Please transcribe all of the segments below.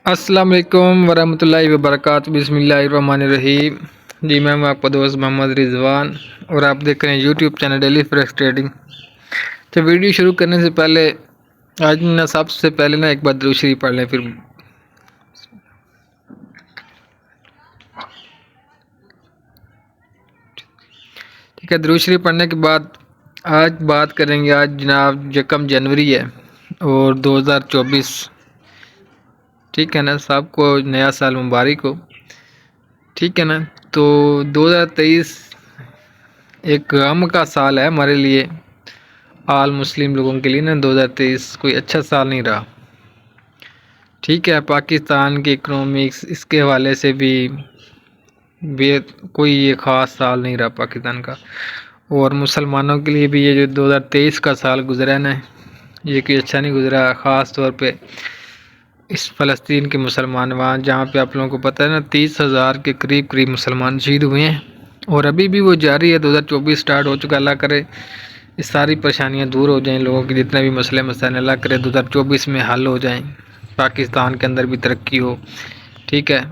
अस्सलाम वालेकुम वरहमतुल्लाहि वबरकातुहू बिस्मिल्लाहिर्रहमानिर्रहीम। जी मैं हूं आपका दोस्त मोहम्मद रिजवान और आप देख रहे हैं YouTube channel daily forex trading. तो वीडियो शुरू करने से पहले आज ना सबसे पहले ना एक बार दुरूद शरीफ पढ़ लें। फिर ठीक है, दुरूद शरीफ पढ़ने के बाद आज बात करेंगे। आज जनाब यकम जनवरी है और 2024, ठीक है ना। सबको नया साल मुबारक हो, ठीक है ना। तो 2023 एक गम का साल है हमारे लिए, आल मुस्लिम लोगों के लिए ना। 2023 कोई अच्छा साल नहीं रहा, ठीक है। पाकिस्तान की इकोनॉमिक्स इसके हवाले से भी कोई ये ख़ास साल नहीं रहा पाकिस्तान का। और मुसलमानों के लिए भी ये जो 2023 का साल गुजरा है ना, ये कोई अच्छा नहीं गुजरा। ख़ास तौर पे इस फ़लस्तीन के मुसलमान वहाँ, जहाँ पे आप लोगों को पता है ना 30,000 के करीब करीब मुसलमान शहीद हुए हैं और अभी भी वो जारी है। 2024 स्टार्ट हो चुका। अल्लाह करे ये सारी परेशानियां दूर हो जाएं, लोगों के जितने भी मसले मसाइल अल्लाह करे 2024 में हल हो जाएं, पाकिस्तान के अंदर भी तरक्की हो, ठीक है।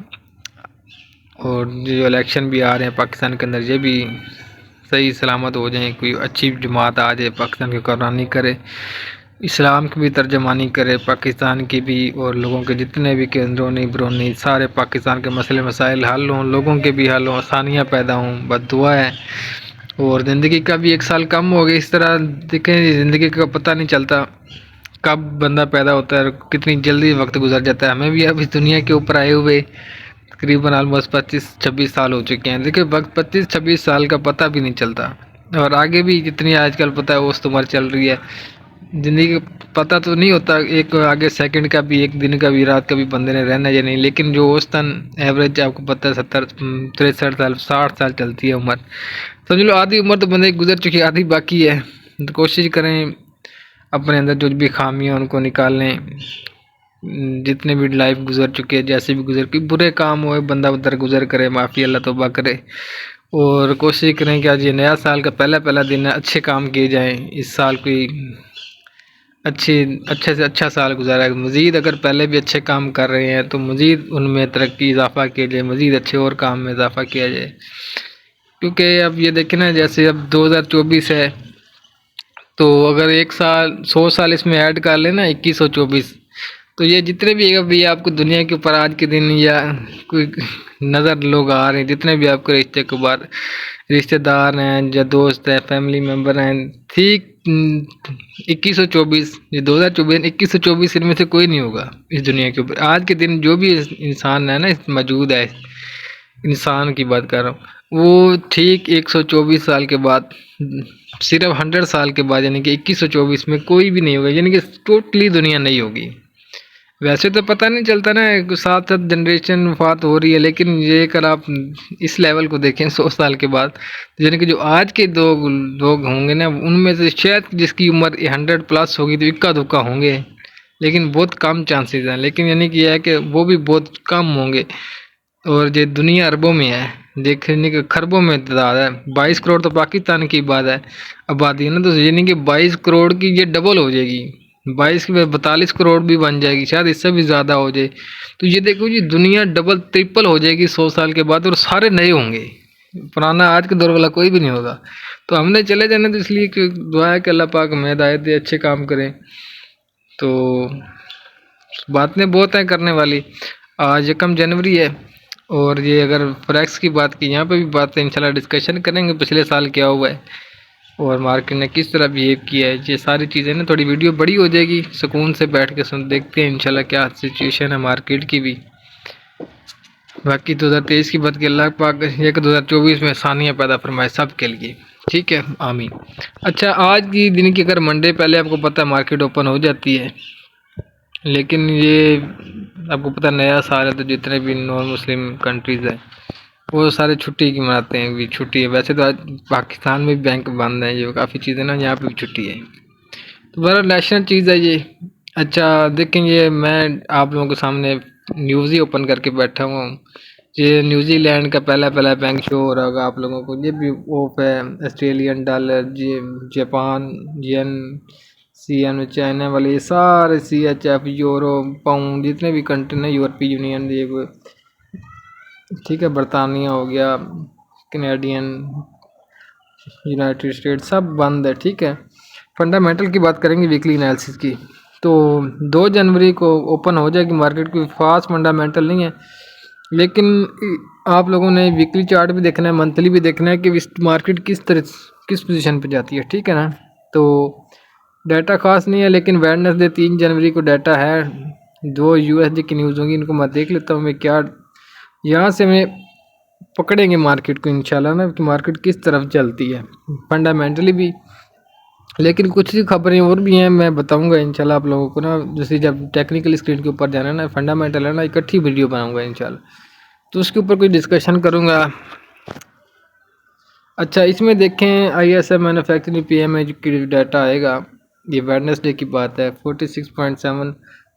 और जो इलेक्शन भी आ रहे हैं पाकिस्तान के अंदर, ये भी सही सलामत हो जाएं। कोई अच्छी जमात आ जाए पाकिस्तान की हुक्मरानी करे, इस्लाम की भी तर्जमानी करे पाकिस्तान की भी, और लोगों के जितने भी अंदरूनी बरूनी सारे पाकिस्तान के मसले मसाइल हल हों, लोगों के भी हल हों, आसानियाँ पैदा हों, बस दुआ है। और ज़िंदगी का भी एक साल कम हो गया। इस तरह देखें, ज़िंदगी का पता नहीं चलता कब बंदा पैदा होता है, कितनी जल्दी वक्त गुजर जाता है। हमें भी अब इस दुनिया के ऊपर आए हुए तकरीबन ऑलमोस्ट 25-26 साल हो चुके हैं। देखिए वक्त 25-26 साल का पता भी नहीं चलता, और आगे भी जितनी आजकल पता है वो उम्र चल रही है। ज़िंदगी का पता तो नहीं होता, एक आगे सेकंड का भी, एक दिन का भी, रात का भी बंदे ने रहना या नहीं। लेकिन जो औसतन एवरेज आपको पता है 70-63 साल 60 साल चलती है उम्र। समझ लो आधी उम्र तो बंदे की गुजर चुकी है, आधी बाकी है। तो कोशिश करें अपने अंदर जो भी खामियां उनको निकाल लें। जितने भी लाइफ गुजर चुके हैं, जैसे भी गुजर के बुरे काम हुए, बंदा उधर गुजर करे, माफ़ी अल्लाह तौबा करे। और कोशिश करें कि आज ये नया साल का पहला पहला दिन है, अच्छे काम किए जाएं। इस साल कोई अच्छे से अच्छा साल गुजारा है। मज़ीद अगर पहले भी अच्छे काम कर रहे हैं तो मज़ीद उनमें तरक्की इजाफ़ा किया जाए, मज़ीद अच्छे और काम में इजाफ़ा किया जाए। क्योंकि अब ये देखें ना, जैसे अब 2024 है, तो अगर एक साल 100 साल इसमें ऐड कर लेना 2124, तो ये जितने भी अभी आपको दुनिया के ऊपर आज के दिन या कोई नज़र लोग आ रहे हैं, जितने भी आपके रिश्तेदार हैं या दोस्त हैं, फैमिली मेम्बर हैं, ठीक 2124, ये 2024 2124 इनमें से कोई नहीं होगा इस दुनिया के ऊपर। आज के दिन जो भी इंसान है ना मौजूद है, इंसान की बात कर रहा हूँ, वो ठीक 124 साल के बाद, सिर्फ 100 साल के बाद, यानी कि 2124 में कोई भी नहीं होगा, यानी कि टोटली दुनिया नहीं होगी। वैसे तो पता नहीं चलता ना, साथ साथ जनरेशन वफात हो रही है, लेकिन ये अगर आप इस लेवल को देखें 100 साल के बाद, तो यानी कि जो आज के दो लोग होंगे ना, उनमें से शायद जिसकी उम्र 100+ होगी तो इक्का दुक्का होंगे, लेकिन बहुत कम चांसेस हैं। लेकिन यानी कि यह है कि वो भी बहुत कम होंगे। और ये दुनिया अरबों में है, देखने के खरबों में तादाद है। 22 करोड़ तो पाकिस्तान की आबादी है ना, तो यानी कि 22 करोड़ की ये डबल हो जाएगी, 22 की 42 करोड़ भी बन जाएगी, शायद इससे भी ज़्यादा हो जाए। तो ये देखो जी, दुनिया डबल ट्रिपल हो जाएगी 100 साल के बाद, और सारे नए होंगे, पुराना आज के दौर वाला कोई भी नहीं होगा। तो हमने चले जाना, तो इसलिए कि दुआ है कि अल्लाह पाक हमें हिदायत दे, अच्छे काम करें। तो बातें बहुत हैं करने वाली। आज 1 जनवरी है, और ये अगर फॉरेक्स की बात की, यहाँ पे भी बातें इंशाल्लाह डिस्कशन करेंगे, पिछले साल क्या हुआ है और मार्केट ने किस तरह बिहेव किया है। ये सारी चीज़ें ना, थोड़ी वीडियो बड़ी हो जाएगी, सुकून से बैठ के सुन देखते हैं इंशाल्लाह क्या सिचुएशन है मार्केट की भी। बाकी 2023 की बात की, अल्लाह पाक ये कि 2024 में आसानियाँ पैदा फरमाए सब के लिए, ठीक है, आमीन। अच्छा, आज की दिन की अगर मंडे, पहले आपको पता है मार्केट ओपन हो जाती है, लेकिन ये आपको पता नया साल है, तो जितने भी नॉन मुस्लिम कंट्रीज़ हैं वो सारे छुट्टी की मनाते हैं, भी छुट्टी है। वैसे तो आज पाकिस्तान में भी बैंक बंद है, ये काफ़ी चीज़ें ना, यहाँ पे भी छुट्टी है। तो बड़ा नेशनल चीज़ है ये। अच्छा देखें, ये मैं आप लोगों के सामने न्यूज़ ही ओपन करके बैठा हुआ हूँ। ये न्यूजीलैंड का पहला पहला बैंक शो हो रहा होगा आप लोगों को। ये भी ऑफ है, ऑस्ट्रेलियन डॉलर, जापान येन, CN में चाइना वाले, ये सारे CHF, यूरो, पाउंड, जितने भी कंट्री ना यूरोपीय यूनियन, ये ठीक है, बरतानिया हो गया, कैनेडियन, यूनाइटेड स्टेट्स, सब बंद है। ठीक है, फंडामेंटल की बात करेंगे वीकली एनालिसिस की, तो 2 जनवरी को ओपन हो जाएगी मार्केट, कोई फास्ट फंडामेंटल नहीं है, लेकिन आप लोगों ने वीकली चार्ट भी देखना है, मंथली भी देखना है कि मार्केट किस पोजीशन पे जाती है। ठीक है ना, तो डाटा खास नहीं है, लेकिन वेडनेसडे 3 जनवरी को डाटा है, 2 USD की न्यूज़ होंगी, इनको मैं देख लेता हूँ मैं क्या, यहाँ से मैं पकड़ेंगे मार्केट को इंशाल्लाह ना, कि मार्केट किस तरफ चलती है फंडामेंटली भी, लेकिन कुछ खबरें और भी हैं, मैं बताऊंगा इंशाल्लाह आप लोगों को ना, जैसे जब टेक्निकल स्क्रीन के ऊपर जाना है ना, फंडामेंटल है ना, इकट्ठी वीडियो बनाऊंगा इंशाल्लाह, तो उसके ऊपर कोई डिस्कशन करूंगा। अच्छा, इसमें देखें ISM मैन्युफैक्चरिंग PMI की डाटा आएगा, ये वेडनेसडे की बात है, 46.7,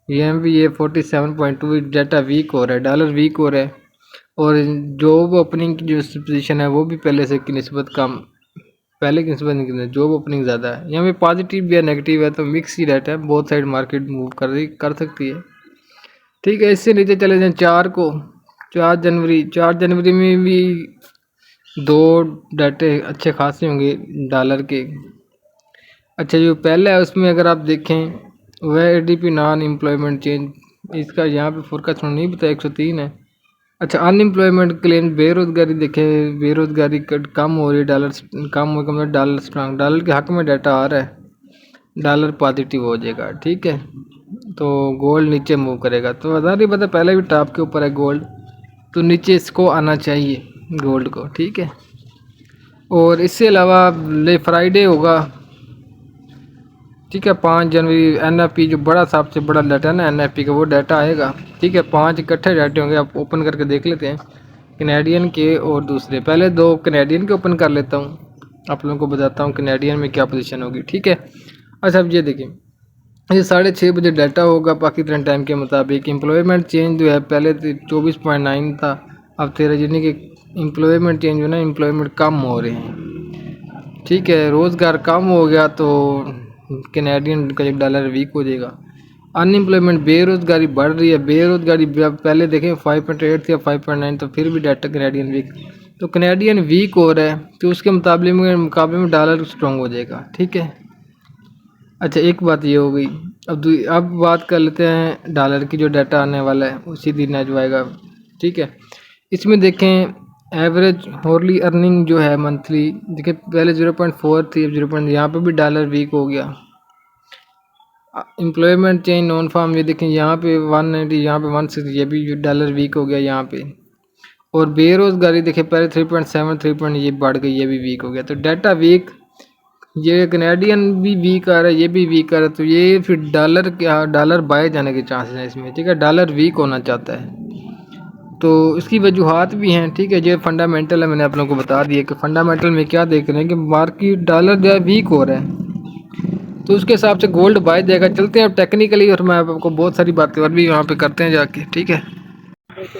EMV ये 47.2, डाटा वीक हो रहा है, डॉलर वीक हो रहा है, और जॉब ओपनिंग की जो पोजीशन है वो भी पहले से की निस्बत कम, पहले की निस्बत नहीं, जॉब ओपनिंग ज़्यादा है, यहाँ पे पॉजिटिव भी है नेगेटिव है, तो मिक्स ही रहता है, बहुत साइड मार्केट मूव कर सकती है। ठीक है, इससे नीचे चले जाएं 4 जनवरी में भी 2 डाटे अच्छे खासे होंगे डॉलर के। अच्छा, जो पहला है उसमें अगर आप देखें वह ADP नॉन एम्प्लॉयमेंट चेंज, इसका यहाँ पे फोरकास्ट नहीं पता, 103 है। अच्छा, अनएम्प्लॉयमेंट क्लेम, बेरोजगारी देखें, बेरोजगारी कम हो रही है, डॉलर कम हो गया, डॉलर स्ट्रांग, डॉलर के हक में डाटा आ रहा है, डॉलर पॉजिटिव हो जाएगा। ठीक है, तो गोल्ड नीचे मूव करेगा, तो बता ही पता, पहले भी टॉप के ऊपर है गोल्ड, तो नीचे इसको आना चाहिए गोल्ड को। ठीक है, और इससे अलावा ले फ्राइडे होगा, ठीक है, 5 जनवरी NFP जो बड़ा सबसे बड़ा डाटा है ना NFP का, वो डाटा आएगा। ठीक है, 5 इकट्ठे डाटे होंगे, आप ओपन करके देख लेते हैं कनेडियन के और दूसरे, पहले 2 कनेडियन के ओपन कर लेता हूँ, आप लोगों को बताता हूँ कनेडियन में क्या पोजीशन होगी। ठीक है, अच्छा अब ये देखिए, ये 6:30 बजे डाटा होगा पाकिस्तान टाइम के मुताबिक। एम्प्लॉयमेंट चेंज जो है पहले 24.9 था, अब 13, यानी कि एम्प्लॉयमेंट चेंज हो ना, एम्प्लॉयमेंट कम हो रहे हैं। ठीक है, रोज़गार कम हो गया तो कैनेडियन का डॉलर वीक हो जाएगा। अनएम्प्लॉयमेंट, बेरोज़गारी बढ़ रही है, बेरोज़गारी पहले देखें 5.8 थी, 5.9, तो फिर भी डाटा कैनेडियन वीक, तो कैनेडियन वीक हो रहा है, तो उसके मुकाबले में डॉलर स्ट्रॉन्ग हो जाएगा। ठीक है, अच्छा एक बात ये हो गई, अब बात कर लेते हैं डॉलर की, जो डाटा आने वाला है उसी दिन आज आएगा। ठीक है, इसमें देखें एवरेज हॉर्ली अर्निंग जो है मंथली, देखिए पहले 0.4 थी, अब 0. यहाँ पे भी डॉलर वीक हो गया। एम्प्लॉयमेंट चेंज नॉन फार्म, ये देखें यहाँ पे 190, यहाँ पे 160, ये भी डॉलर वीक हो गया यहाँ पे। और बेरोज़गारी देखिए पहले 3.7, 3. ये बढ़ गई, ये भी वीक हो गया, तो डाटा वीक, ये कनेडियन भी वीक आ रहा है, ये भी वीक आ रहा है, तो ये फिर डॉलर बाय जाने के चांसेस हैं इसमें। ठीक है, डॉलर वीक होना चाहता है, तो इसकी वजूहत भी हैं। ठीक है, ये फंडामेंटल है, मैंने आप लोगों को बता दिया कि फंडामेंटल में क्या देख रहे हैं कि मार्केट डॉलर जो है वीक हो रहा है, तो उसके हिसाब से गोल्ड बाय जाएगा। चलते हैं अब टेक्निकली, और मैं आपको बहुत सारी बातें और भी वहाँ पे करते हैं जाके। ठीक है,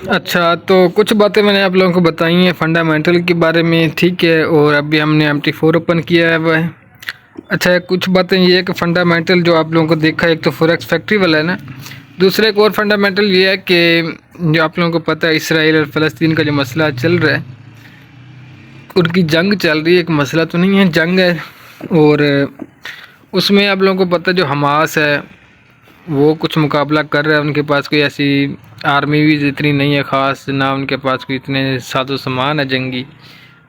अच्छा तो कुछ बातें मैंने आप लोगों को बताई हैं फंडामेंटल के बारे में। ठीक है, और अभी हमने MT4 ओपन किया है वह। अच्छा, कुछ बातें ये है कि फंडामेंटल जो आप लोगों को देखा है, एक तो फॉरेक्स फैक्ट्री वाला है ना, दूसरा एक और फंडामेंटल ये है कि जो आप लोगों को पता है इसराइल और फ़लस्तीन का जो मसला चल रहा है, उनकी जंग चल रही है, एक मसला तो नहीं है, जंग है, और उसमें आप लोगों को पता है जो हमास है वो कुछ मुकाबला कर रहा है, उनके पास कोई ऐसी आर्मी भी इतनी नहीं है ख़ास, ना उनके पास कोई इतने साजो सामान है जंगी,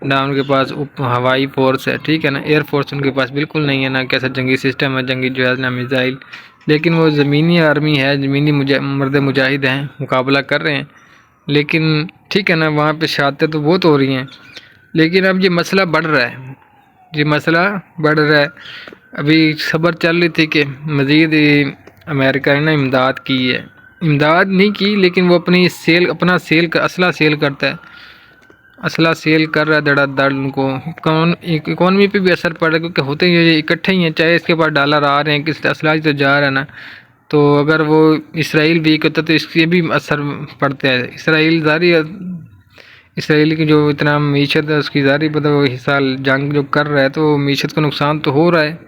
ना उनके पास हवाई फोर्स है। ठीक है ना, एयर फोर्स उनके पास बिल्कुल नहीं है, ना कैसा जंगी सिस्टम है जंगी जहाज़, ना मिसाइल, लेकिन वो ज़मीनी आर्मी है, ज़मीनी मर्द मुजाहिद हैं, मुकाबला कर रहे हैं। लेकिन ठीक है ना, वहाँ पे शहादतें तो बहुत हो रही हैं, लेकिन अब ये मसला बढ़ रहा है, ये मसला बढ़ रहा है। अभी खबर चल रही थी कि मज़ीद अमेरिका ने ना इमदाद की है, इमदाद नहीं की, लेकिन वो अपना असला सेल करता है, असला सेल कर रहा है धड़ाधड़, उनको इकॉनमी पे भी असर पड़ रहा है, क्योंकि होते ही ये इकट्ठे ही हैं, चाहे इसके पास डॉलर आ रहे हैं, किस असला तो जा रहा है ना, तो अगर वो इसराइल वीक होता तो इसके भी असर पड़ता है। इसराइल की जो इतना मीशत है उसकी जारी पता, वो हिस्सा जंग जो कर रहा है तो मीशत को नुकसान तो हो रहा है,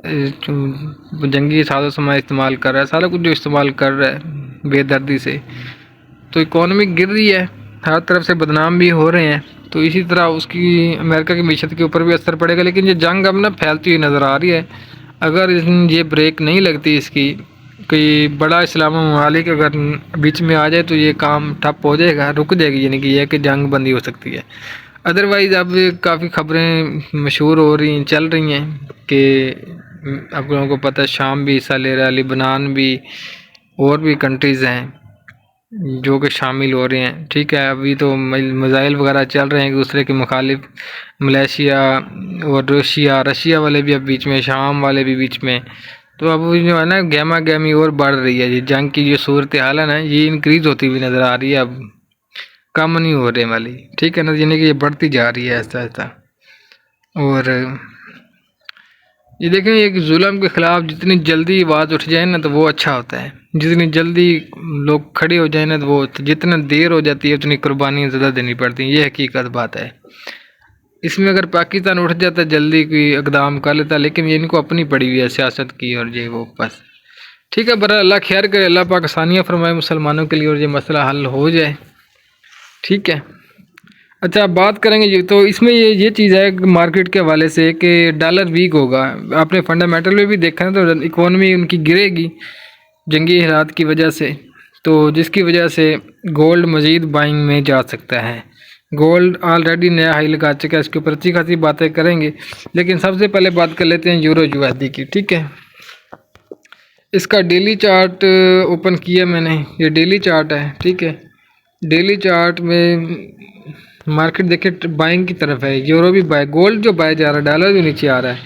जंगी साजो सामान इस्तेमाल कर रहा है, सारा कुछ जो इस्तेमाल कर रहा है बेदर्दी से, तो इकोनॉमी गिर रही है, हर तरफ से बदनाम भी हो रहे हैं। तो इसी तरह उसकी अमेरिका की मीशत के ऊपर भी असर पड़ेगा। लेकिन ये जंग अब ना फैलती हुई नज़र आ रही है। अगर ये ब्रेक नहीं लगती इसकी, कोई बड़ा इस्लामी ममालिक अगर बीच में आ जाए तो ये काम ठप हो जाएगा, रुक जाएगी, यानी कि यह कि जंग बंदी हो सकती है। अदरवाइज़ अब काफ़ी खबरें मशहूर हो रही हैं, चल रही हैं कि आप लोगों को पता है शाम भी हिस्सा ले रहा है, लिबनान भी, और भी कंट्रीज़ हैं जो कि शामिल हो रहे हैं। ठीक है, अभी तो मिसाइल वगैरह चल रहे हैं एक दूसरे के मुखालिफ, मलेशिया और रशिया वाले भी अब बीच में, शाम वाले भी बीच में। तो अब जो है ना गहमा गहमी और बढ़ रही है, ये जंग की जो सूरत हाल है ना, ये इंक्रीज होती हुई नज़र आ रही है, अब कम नहीं हो रही वाली। ठीक है ना, यानी कि ये बढ़ती जा रही है ऐसा ऐसा। और ये देखें, एक जुल्म के ख़िलाफ़ जितनी जल्दी आवाज़ उठ जाए ना तो वो अच्छा होता है, जितनी जल्दी लोग खड़े हो जाए ना तो वो, जितना देर हो जाती है उतनी कुर्बानियाँ ज़्यादा देनी पड़ती हैं, ये हकीकत बात है। इसमें अगर पाकिस्तान उठ जाता जल्दी कोई इकदाम कर लेता, लेकिन ये इनको अपनी पड़ी हुई है सियासत की, और ये वो बस। ठीक है, बहरहाल अल्लाह खैर करे, अल्लाह पाक आसानियाँ फरमाए मुसलमानों के लिए और ये मसला हल हो जाए। ठीक है, अच्छा आप बात करेंगे ये तो, इसमें ये चीज़ है मार्केट के हवाले से कि डॉलर वीक होगा। आपने फंडामेंटल में भी देखा ना, तो इकोनॉमी उनकी गिरेगी जंगी हालात की वजह से, तो जिसकी वजह से गोल्ड मज़ीद बाइंग में जा सकता है। गोल्ड ऑलरेडी नया हाई लगा चुका है, इसके ऊपर अच्छी खासी बातें करेंगे। लेकिन सबसे पहले बात कर लेते हैं यूरो यूएसडी की। ठीक है, इसका डेली चार्ट ओपन किया मैंने, ये डेली चार्ट है। ठीक है, डेली चार्ट में मार्केट देखिए बाइंग की तरफ है, यूरो भी बाय, गोल्ड जो बाय जा रहा है, डॉलर जो नीचे आ रहा है।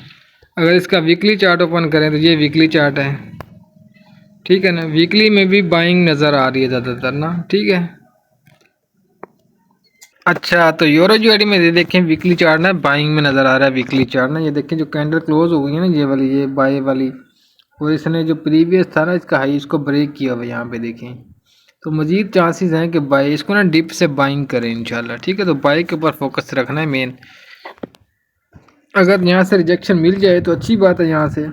अगर इसका वीकली चार्ट ओपन करें तो ये वीकली चार्ट है। ठीक है ना, वीकली में भी बाइंग नज़र आ रही है ज़्यादातर ना। ठीक है, अच्छा तो यूरो यूएसडी में ये देखें वीकली चार्ट ना बाइंग में नज़र आ रहा है। वीकली चार्ट ना, ये देखें जो कैंडल क्लोज हो गई है ना, ये वाली, ये बाय वाली, और इसने जो प्रीवियस था ना इसका हाई, इसको ब्रेक किया हुआ यहाँ पे देखें, तो मज़ीद चांसेस हैं कि बाई इसको ना डिप से बाइंग करें इंशाल्लाह। ठीक है, तो बाई के ऊपर फोकस रखना है मेन। अगर यहाँ से रिजेक्शन मिल जाए तो अच्छी बात है यहाँ से,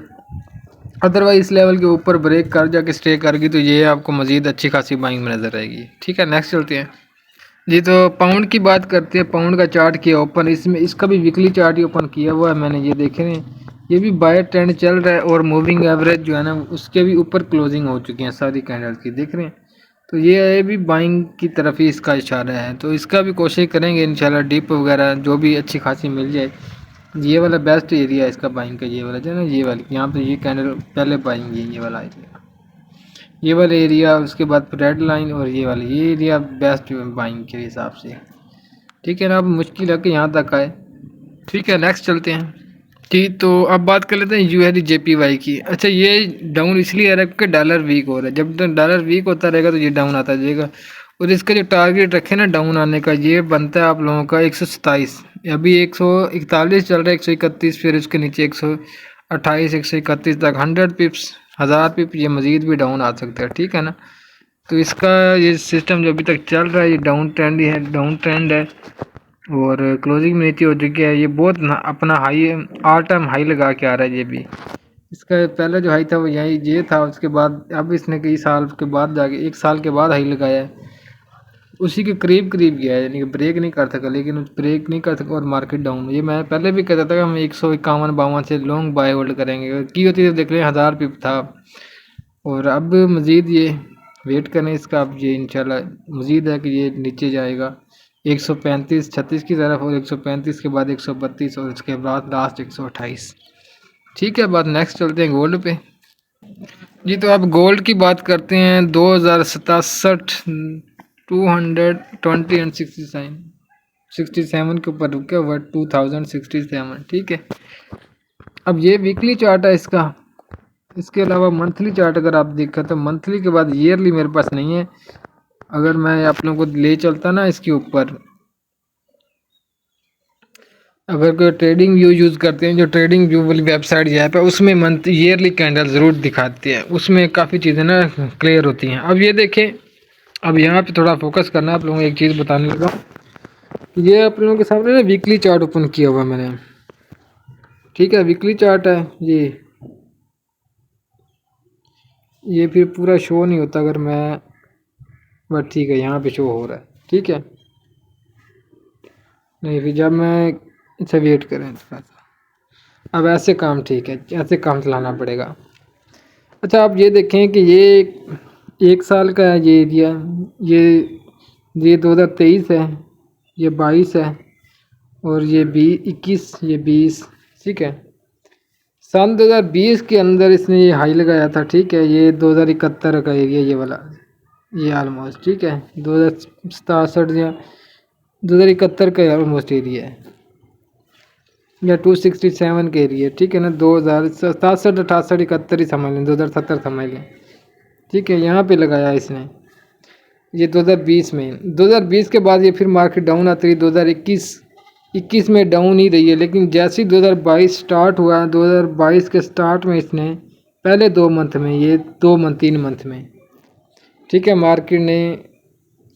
अदरवाइज इस लेवल के ऊपर ब्रेक कर जाके स्टे करगी तो ये आपको मज़ीद अच्छी खासी बाइंग में नज़र आएगी। ठीक है, नेक्स्ट चलते हैं जी। तो पाउंड की बात करते हैं, पाउंड का चार्ट किया ओपन, इसमें इसका भी वीकली चार्ट ही ओपन किया हुआ है मैंने, ये देखे हैं, ये भी बाय ट्रेंड चल रहा है, और मूविंग एवरेज जो है ना उसके भी ऊपर क्लोजिंग हो चुकी है सारी कैंडल की, देख रहे हैं। तो ये भी बाइंग की तरफ ही इसका इशारा है, तो इसका भी कोशिश करेंगे इंशाल्लाह डिप वगैरह जो भी अच्छी खासी मिल जाए। ये वाला बेस्ट एरिया है इसका बाइंग का, ये वाला जो है ना, ये वाली यहाँ पे ये कैंडल पहले बाइंग है, ये वाला एरिया, ये वाला एरिया, उसके बाद रेड लाइन, और ये वाला, ये एरिया बेस्ट बाइंग के हिसाब से। ठीक है ना, अब मुश्किल है कि यहाँ तक आए। ठीक है, नेक्स्ट चलते हैं जी। तो अब बात कर लेते हैं यूएसडी जेपीवाई की। अच्छा, ये डाउन इसलिए आ रहा है क्योंकि डॉलर वीक हो रहा है, जब तक डॉलर वीक होता रहेगा तो ये डाउन आता जाएगा। और इसका जो टारगेट रखे ना डाउन आने का, ये बनता है आप लोगों का 127, अभी 141 चल रहा है, 131, फिर उसके नीचे 128, 131 तक, 100 पिप्स, 1000 पिप ये मज़ीद भी डाउन आ सकता है। ठीक है ना, तो इसका ये सिस्टम जो अभी तक चल रहा है ये डाउन ट्रेंड ही है, डाउन ट्रेंड है, और क्लोजिंग में नीचे हो चुकी है। ये बहुत अपना हाई, ऑल टाइम हाई लगा के आ रहा है ये भी। इसका पहले जो हाई था वो यही ये था, उसके बाद अब इसने कई साल के बाद जाके 1 साल के बाद हाई लगाया है, उसी के करीब करीब गया है, यानी कि ब्रेक नहीं कर सका, लेकिन ब्रेक नहीं कर सका और मार्केट डाउन। ये मैं पहले भी कहता था कि हम 151-52 से लॉन्ग बाय होल्ड करेंगे, की होती है देख रहे हैं 1000 पिप था, और अब मज़ीद ये वेट करें इसका, अब ये इंशाल्लाह मज़ीद है कि ये नीचे जाएगा 135-36 की तरफ, और 135 के बाद 132, और उसके बाद लास्ट 128। ठीक है, बाद नेक्स्ट चलते हैं गोल्ड पे जी। तो अब गोल्ड की बात करते हैं, 2067, 220 एंड 67 के ऊपर रुके हुआ 2067। ठीक है, अब ये वीकली चार्ट है इसका। इसके अलावा मंथली चार्ट अगर आप देखा तो मंथली के बाद ईयरली मेरे पास नहीं है। अगर मैं आप लोगों को ले चलता ना इसके ऊपर, अगर कोई ट्रेडिंग व्यू यूज़ करते हैं, जो ट्रेडिंग व्यू वाली वेबसाइट या ऐप है, उसमें मंथ ईयरली कैंडल ज़रूर दिखाती है, उसमें काफ़ी चीज़ें ना क्लियर होती हैं। अब ये देखें, अब यहाँ पे थोड़ा फोकस करना है, आप लोगों को एक चीज़ बताने लगा, ये आप लोगों के सामने ना वीकली चार्ट ओपन किया हुआ मैंने। ठीक है, वीकली चार्ट है ये, ये फिर पूरा शो नहीं होता अगर मैं, बस ठीक है यहाँ पे शो हो रहा है, ठीक है। नहीं फिर जब मैं, अच्छा वेट करें थोड़ा सा, अब ऐसे काम ठीक है, ऐसे काम चलाना पड़ेगा। अच्छा आप ये देखें कि ये 1 साल का है ये एरिया, ये ये 2023 है, ये 22 है, और ये 21, ये 20, ठीक है। सन 2020 के अंदर इसने ये हाई लगाया था, ठीक है। ये 2071 का एरिया ये वाला, ये ऑलमोस्ट ठीक है, 2067 या 2071 का ऑलमोस्ट एरिया है, या 267 के एरिया, ठीक है ना। 2067, 68, 71 ही समझ लें, 2070 समझ लें, ठीक है। यहाँ पे लगाया इसने ये 2020 में। 2020 के बाद ये फिर मार्केट डाउन आती रही, 2021 में डाउन ही रही है, लेकिन जैसे ही 2022 स्टार्ट हुआ, 2022 के स्टार्ट में इसने पहले 2 मंथ में, ये 2 मंथ 3 मंथ में, ठीक है, मार्केट ने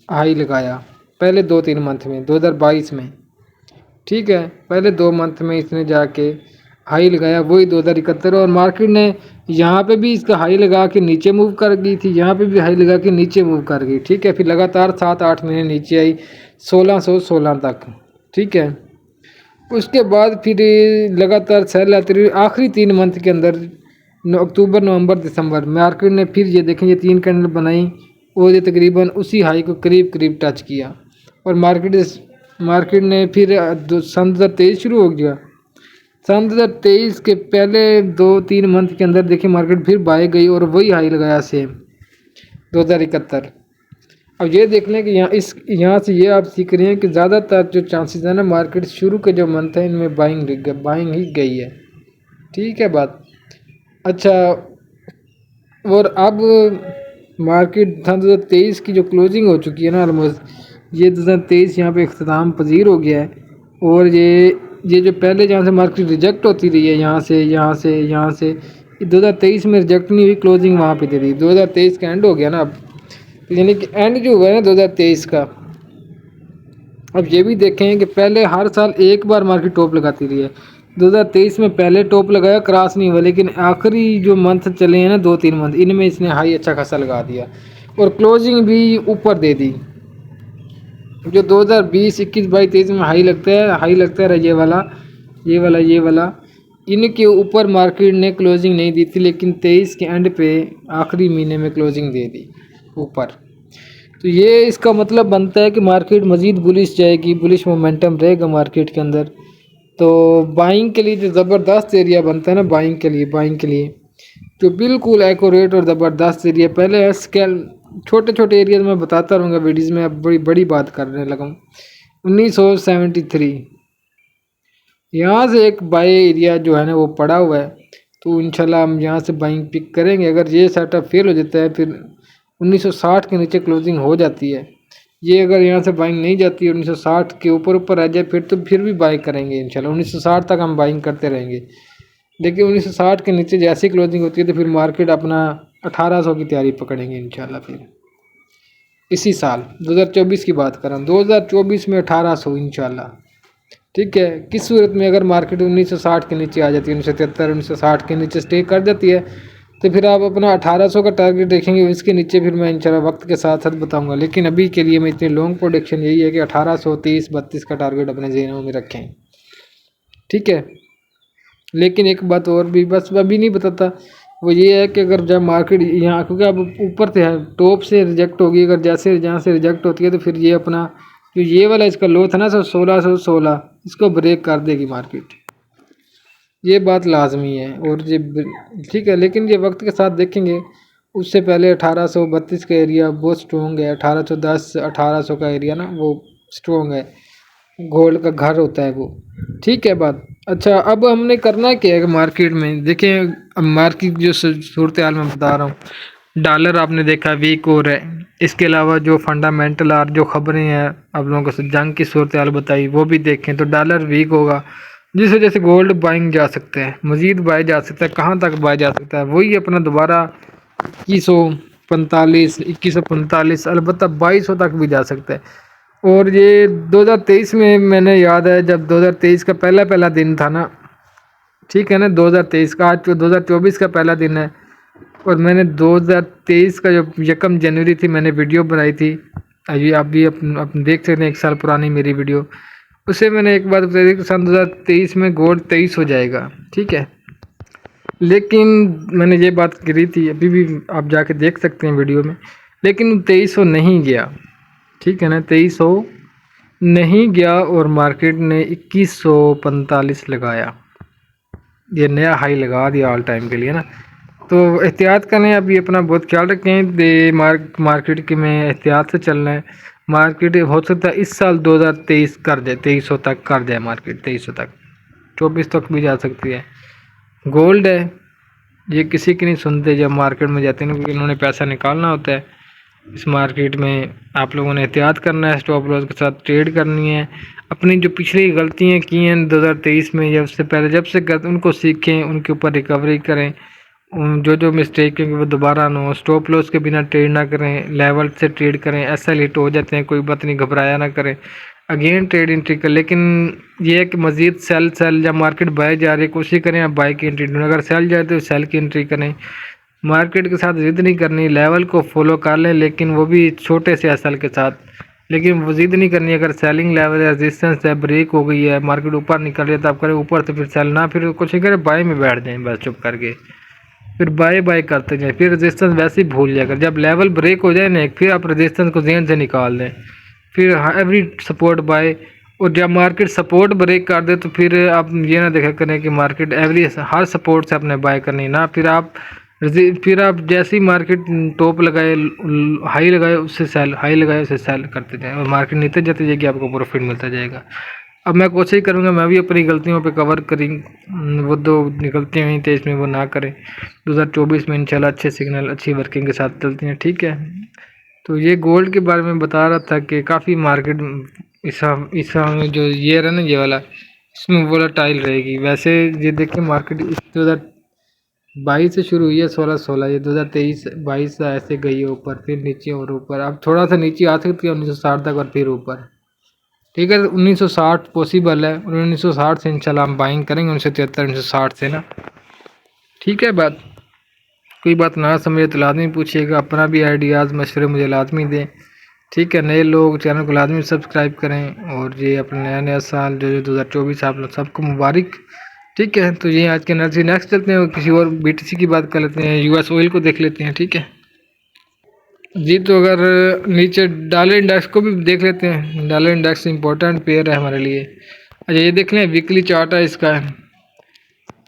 हाई लगाया पहले 2-3 मंथ में 2022 में, ठीक है। पहले 2 मंथ में इसने जाके हाई लगाया वही 2071, और मार्केट ने यहाँ पे भी इसका हाई लगा के नीचे मूव कर गई थी, यहाँ पे भी हाई लगा के नीचे मूव कर गई, ठीक है। फिर लगातार 7-8 महीने नीचे आई 1616 तक, ठीक है। उसके बाद फिर लगातार सेल आती रही, आखिरी 3 मंथ के अंदर अक्टूबर नवंबर दिसंबर मार्केट ने फिर ये देखें, ये 3 कैंडल बनाई और ये तकरीबन उसी हाई को करीब करीब टच किया, और मार्केट ने फिर सन 2023 शुरू हो गया। सन 2023 के पहले 2-3 मंथ के अंदर देखिए मार्केट फिर बाय गई और वही हाई लगाया सेम 2071। अब ये देख लें कि यहाँ से ये आप सीख रहे हैं कि ज़्यादातर जो चांसेस है ना, मार्केट शुरू के जो मंथ है इनमें बाइंग ही गई है, ठीक है बात। अच्छा, और अब मार्केट सन 2023 की जो क्लोजिंग हो चुकी है ना ऑलमोस्ट, ये 2023 यहाँ पे इख्तिताम पजीर हो गया है, और ये जो पहले जहाँ से मार्केट रिजेक्ट होती रही है, यहाँ से 2023 में रिजेक्ट नहीं हुई, क्लोजिंग वहाँ पे दे दी। 2023 का एंड हो गया ना अब, यानी कि एंड जो हुआ है ना 2023 का। अब ये भी देखें कि पहले हर साल एक बार मार्केट टॉप लगाती रही है, 2023 में पहले टॉप लगाया, क्रॉस नहीं हुआ, लेकिन आखिरी जो मंथ चले हैं ना 2-3 मंथ, इनमें इसने हाई अच्छा खासा लगा दिया और क्लोजिंग भी ऊपर दे दी। जो 2020, 21, 22, 23 में हाई लगता है ये वाला इनके ऊपर मार्केट ने क्लोजिंग नहीं दी थी, लेकिन 23 के एंड पे आखिरी महीने में क्लोजिंग दे दी ऊपर। तो ये इसका मतलब बनता है कि मार्केट मज़ीद बुलिश जाएगी, बुलिश मोमेंटम रहेगा मार्केट के अंदर। तो बाइंग के लिए जो ज़बरदस्त एरिया बनता है ना, बाइंग के लिए जो बिल्कुल एक्यूरेट और ज़बरदस्त एरिया, पहले स्केल छोटे छोटे एरिया मैं बताता रहूँगा वीडियोज़ में, अब बड़ी बात करने लगा हूँ। 1973 यहाँ से एक बाई एरिया जो है ना वो पड़ा हुआ है, तो इंशाल्लाह हम यहाँ से बाइंग पिक करेंगे। अगर ये सेटअप फेल हो जाता है, फिर 1960 के नीचे क्लोजिंग हो जाती है, ये अगर यहाँ से बाइंग नहीं जाती है, 1960 के ऊपर आ जाए, तो फिर भी बाई करेंगे इंशाल्लाह। 1960 तक हम बाइंग करते रहेंगे, लेकिन 1960 के नीचे जैसी क्लोजिंग होती है तो फिर मार्केट अपना 1800 की तैयारी पकड़ेंगे इंशाल्लाह। फिर इसी साल 2024 की बात कर रहा हूँ, 2024 में 1800 इंशाल्लाह, ठीक है। किस सूरत में अगर मार्केट 1960 के नीचे आ जाती है, 1973, 1960 के नीचे स्टे कर जाती है, तो फिर आप अपना 1800 का टारगेट देखेंगे। इसके नीचे फिर मैं इंशाल्लाह वक्त के साथ साथ बताऊंगा, लेकिन अभी के लिए मैं इतनी लॉन्ग प्रोडिक्शन यही है कि 1830-32 का टारगेट अपने ज़हनों में रखें, ठीक है। लेकिन एक बात और भी बस अभी नहीं बताता, वो ये है कि अगर जब मार्केट यहाँ, क्योंकि अब ऊपर से है, टॉप से रिजेक्ट होगी, अगर जहाँ से रिजेक्ट होती है तो फिर ये अपना जो ये वाला इसका लो था ना सर 1616, इसको ब्रेक कर देगी मार्केट, ये बात लाजमी है। और ये ठीक है, लेकिन ये वक्त के साथ देखेंगे। उससे पहले 1832 का एरिया बहुत स्ट्रॉन्ग है, 1810 1800 का एरिया ना वो स्ट्रॉन्ग है, गोल्ड का घर होता है वो, ठीक है बात। अच्छा, अब हमने करना क्या है मार्केट में, देखें अब मार्केट जो सूरत हाल मैं बता रहा हूँ, डॉलर आपने देखा वीक हो रहा है, इसके अलावा जो फंडामेंटल और जो खबरें हैं आप लोगों को जंग की सूरत हाल बताई वो भी देखें, तो डॉलर वीक होगा, जिस वजह से गोल्ड बाइंग जा सकते हैं, मज़ीद बाय जा सकता है। कहाँ तक बाय जा सकता है, वही अपना दोबारा 2145 अलबत्ता 2200 तक भी जा सकता है। और ये 2023 में मैंने याद है जब 2023 का पहला दिन था ना, ठीक है ना, 2023 का, आज तो 2024 का पहला दिन है, और मैंने 2023 का जो 1 जनवरी थी मैंने वीडियो बनाई थी, अभी आप भी अपन देख सकते हैं 1 साल पुरानी मेरी वीडियो। उसे मैंने एक बात बताई थी कि सन 2023 में गोल्ड 23 हो जाएगा, ठीक है। लेकिन मैंने ये बात करी थी, अभी भी आप जाके देख सकते हैं वीडियो में, लेकिन 2300 नहीं गया, ठीक है ना, 2300 नहीं गया और मार्केट ने 2145 लगाया, ये नया हाई लगा दिया ऑल टाइम के लिए ना। तो एहतियात करें, अभी अपना बहुत ख्याल रखें, मार्केट के में एहतियात से चलना है। मार्केट हो सकता है इस साल 2023 कर जाए, 2300 तक कर जाए मार्केट, 2300 तक, 24 तक भी जा सकती है। गोल्ड है, ये किसी की नहीं सुनते जब मार्केट में जाते हैं, क्योंकि इन्होंने पैसा निकालना होता है। इस मार्केट में आप लोगों ने एहतियात करना है, स्टॉप लॉस के साथ ट्रेड करनी है। अपनी जो पिछली गलतियाँ की हैं 2023 में या उससे पहले जब से करते उनको सीखें, उनके ऊपर रिकवरी करें। जो मिस्टेक है वो दोबारा ना हो। स्टॉप लॉस के बिना ट्रेड ना करें, लेवल से ट्रेड करें। ऐसा लेट हो जाते हैं, कोई बात नहीं, घबराया ना करें, अगेन ट्रेड एंट्री कर। लेकिन ये है कि मज़ीद सेल जब मार्केट बाय जा रही है कोशिश करें आप बाय की एंट्री ढूंढें, अगर सेल जाए तो सेल की एंट्री करें। मार्केट के साथ ज़िद नहीं करनी, लेवल को फॉलो कर लें, लेकिन वो भी छोटे से एसएल के साथ, लेकिन वो ज़िद नहीं करनी। अगर सेलिंग लेवल या रेजिस्टेंस है, ब्रेक हो गई है, मार्केट ऊपर निकल रही है, तो आप करें ऊपर तो फिर सेल ना, फिर कोशिश करें बाय में बैठ जाएं बस चुप करके, फिर बाय करते जाएं। फिर रेजिस्टेंस वैसे ही भूल जाएगा, जब लेवल ब्रेक हो जाए ना फिर आप रेजिस्टेंस को जहन से निकाल दें, फिर एवरी सपोर्ट बाय। और जब मार्केट सपोर्ट ब्रेक कर दे तो फिर आप ये ना देखा करें कि मार्केट एवरी हर सपोर्ट से अपने बाय करनी ना, फिर आप जैसे ही मार्केट टॉप लगाए, हाई लगाए उससे सेल, हाई लगाए उससे सेल करते जाएं, और मार्केट नीचे जाती जाएगी, आपको प्रॉफिट मिलता जाएगा। अब मैं कोशिश करूँगा मैं भी अपनी गलतियों पे कवर करें, वो दो गलतियाँ हुई थी इसमें वो ना करें। 2024 में इंशाल्लाह अच्छे सिग्नल, अच्छी वर्किंग के साथ चलती हैं, ठीक है। तो ये गोल्ड के बारे में बता रहा था कि काफ़ी मार्केट इस में जो ये रहा ना ये वाला, इसमें वोलेटाइल रहेगी। वैसे ये देखिए मार्केट 2022 से शुरू हुई है, 16 ये 2023-22 ऐसे गई है ऊपर, फिर नीचे और ऊपर। अब थोड़ा सा नीचे आ सकती है 1960 तक और फिर ऊपर, ठीक है। 1960 पॉसिबल है, और 1960 से इंशाल्लाह हम बाइंग करेंगे, 1973 1960 से ना, ठीक है। बात कोई बात ना समझे तो लाजमी पूछिएगा, अपना भी आइडियाज़ मशवरे मुझे लाजमी दें, ठीक है। नए लोग चैनल को लाजमी सब्सक्राइब करें, और ये अपने नया साल जो 2024 आप लोग सबको मुबारक, ठीक है। तो ये आज के एनर्जी नेक्स्ट चलते हैं, किसी और बीटीसी की बात कर लेते हैं, यूएस ऑयल को देख लेते हैं, ठीक है जी। तो अगर नीचे डॉलर इंडेक्स को भी देख लेते हैं, डॉलर इंडेक्स इंपॉर्टेंट पेयर है हमारे लिए। अच्छा ये देख लें, वीकली चार्ट है इसका,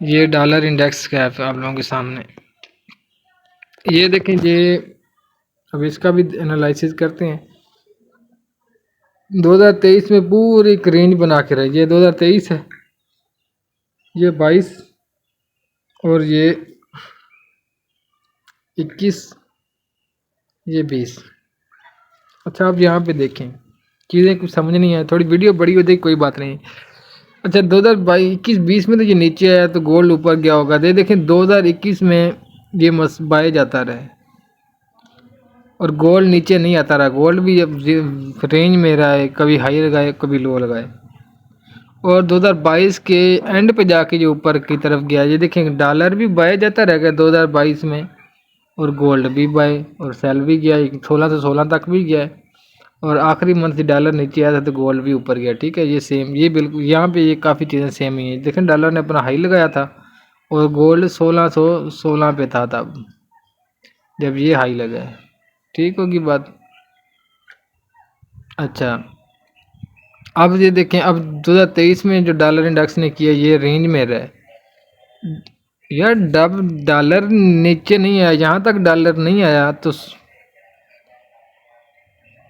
ये डॉलर इंडेक्स का है आप लोगों के सामने, ये देखें। ये अब इसका भी एनालिसिस करते हैं। 2023 में पूरी एक रेंज बना के रही, ये 2023 है, ये 22 और ये 21, ये 20। अच्छा आप यहाँ पे देखें, चीज़ें कुछ समझ नहीं आए, थोड़ी वीडियो बड़ी हो जाएगी, कोई बात नहीं। अच्छा 2021-20 में तो ये नीचे आया तो गोल्ड ऊपर गया होगा, दे देखें 2021 में ये मस बाय जाता रहा और गोल्ड नीचे नहीं आता रहा। गोल्ड भी अब रेंज में रहा है, कभी हाई लगाए कभी लो लगाए, और 2022 के एंड पे जाके जो ऊपर की तरफ गया। ये देखें डॉलर भी बाय जाता रह गया 2022 में, और गोल्ड भी बाय और सेल भी गया, 16 से 16 तक भी गया, और आखिरी मंथ से डॉलर नीचे आया था तो गोल्ड भी ऊपर गया, ठीक है। ये सेम, ये बिल्कुल यहाँ पे ये काफ़ी चीज़ें सेम ही हैं। देखें डॉलर ने अपना हाई लगाया था और गोल्ड 1616 पे था तब जब ये हाई लगा, ठीक होगी बात। अच्छा अब ये देखें, अब 2023 में जो डॉलर इंडेक्स ने किया ये रेंज में रहा यार, डब डॉलर नीचे नहीं आया, यहाँ तक डॉलर नहीं आया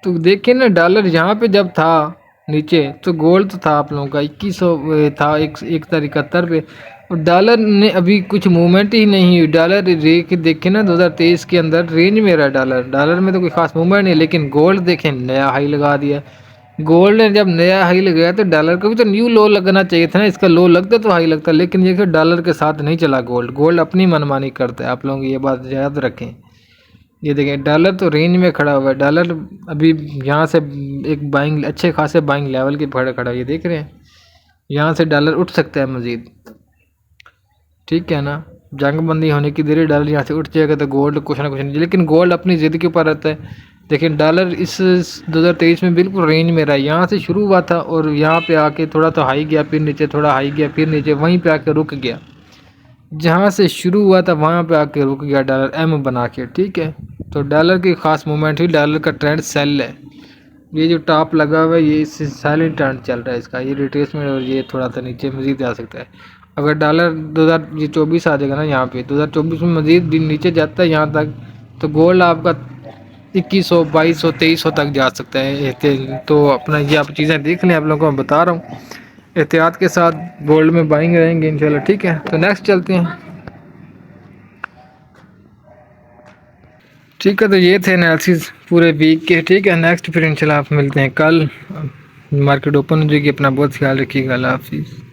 तो देखिए ना, डॉलर यहाँ पे जब था नीचे तो गोल्ड तो था आप लोगों का 2100 था, 171 पे, और डॉलर ने अभी कुछ मूवमेंट ही नहीं हुई। डॉलर रेट देखे ना 2023 के अंदर रेंज में रहा डॉलर में तो कोई खास मूवमेंट नहीं, लेकिन गोल्ड देखें नया हाई लगा दिया। गोल्ड ने जब नया हाई लगाया तो डॉलर को भी तो न्यू लो लगना चाहिए था ना, इसका लो लगता तो हाई लगता, लेकिन ये डॉलर के साथ नहीं चला गोल्ड अपनी मनमानी करता है, आप लोग ये बात याद रखें। ये देखें डॉलर तो रेंज में खड़ा हुआ है, डॉलर अभी यहाँ से एक बाइंग अच्छे खासे बाइंग लेवल के खड़ा है, ये देख रहे हैं, यहाँ से डॉलर उठ सकता है मज़ीद, ठीक है ना। जंग बंदी होने की देरी डॉलर यहाँ से उठ जाएगा तो गोल्ड कुछ ना कुछ नहीं, लेकिन गोल्ड अपनी ज़िद के ऊपर रहता है। लेकिन डॉलर इस 2023 में बिल्कुल रेंज में रहा, यहाँ से शुरू हुआ था और यहाँ पे आके थोड़ा तो हाई गया, फिर नीचे, थोड़ा हाई गया, फिर नीचे, वहीं पे आके रुक गया। जहाँ से शुरू हुआ था वहाँ पे आके रुक गया डॉलर एम बना के, ठीक है। तो डॉलर की खास मूवमेंट हुई, डॉलर का ट्रेंड सेल है। ये जो टॉप लगा हुआ है ये इससे साइलेंट ट्रेंड चल रहा है इसका, ये रिट्रेसमेंट और ये थोड़ा सा नीचे मजीद जा सकता है। अगर डॉलर 2024 आ जाएगा ना, यहाँ पे 2024 में मजीद नीचे जाता है यहाँ तक, तो गोल्ड आपका 2100, 2200, 2300 तक जा सकता है। तो अपना ये आप चीज़ें देख लें, आप लोगों को मैं बता रहा हूँ, एहतियात के साथ गोल्ड में बाइंग रहेंगे इंशाल्लाह, ठीक है। तो नेक्स्ट चलते हैं, ठीक है। तो ये थे एनालिसिस पूरे वीक के, ठीक है। नेक्स्ट फिर इंशाल्लाह आप मिलते हैं कल, मार्केट ओपन हो जाएगी। अपना बहुत ख्याल रखिएगा, अल्लाह हाफिज़।